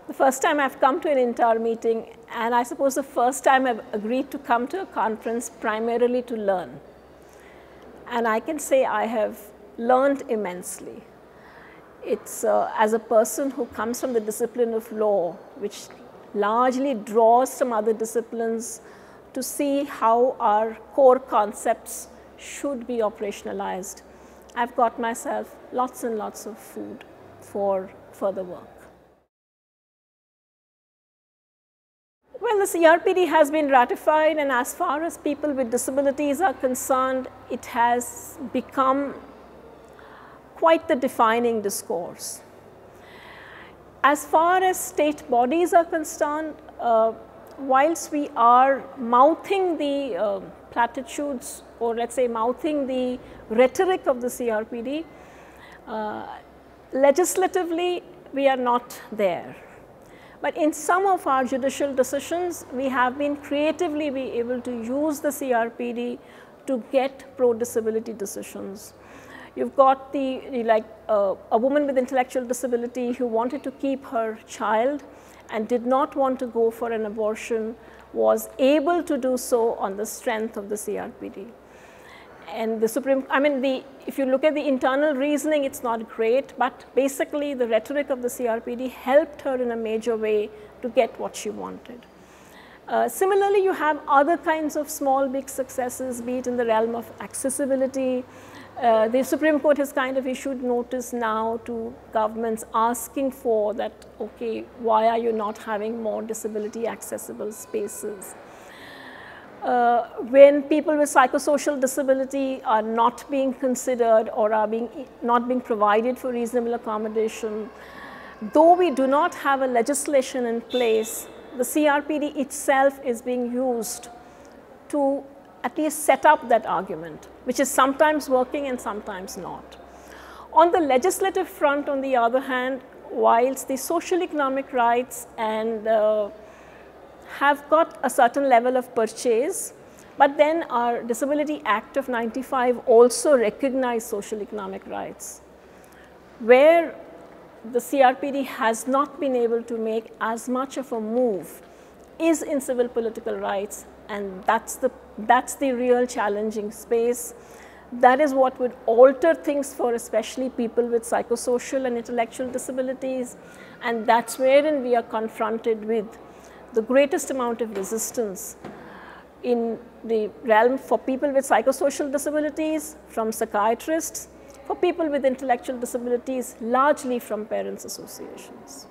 the first time I've come to an INTAR meeting, and I suppose the first time I've agreed to come to a conference primarily to learn. And I can say I have learned immensely. It's as a person who comes from the discipline of law, which largely draws from other disciplines to see how our core concepts should be operationalized. I've got myself lots and lots of food for further work. Well, the CRPD has been ratified, and as far as people with disabilities are concerned, it has become quite the defining discourse. As far as state bodies are concerned, whilst we are mouthing the platitudes, or let's say mouthing the rhetoric of the CRPD, legislatively we are not there. But in some of our judicial decisions, we have been creatively able to use the CRPD to get pro-disability decisions. You've got a woman with intellectual disability who wanted to keep her child and did not want to go for an abortion, was able to do so on the strength of the CRPD. And the if you look at the internal reasoning, it's not great, but basically the rhetoric of the CRPD helped her in a major way to get what she wanted. Similarly, you have other kinds of small, big successes, be it in the realm of accessibility. The Supreme Court has kind of issued notice now to governments asking for that, okay, why are you not having more disability accessible spaces? When people with psychosocial disability are not being considered or are not being provided for reasonable accommodation, though we do not have a legislation in place, the CRPD itself is being used to at least set up that argument, which is sometimes working and sometimes not. On the legislative front, on the other hand, whilst the social economic rights and have got a certain level of purchase, but then our Disability Act of '95 also recognized social economic rights. Where the CRPD has not been able to make as much of a move is in civil political rights, and that's the real challenging space. That is what would alter things for especially people with psychosocial and intellectual disabilities, and that's wherein we are confronted with the greatest amount of resistance in the realm for people with psychosocial disabilities from psychiatrists, for people with intellectual disabilities largely from parents' associations.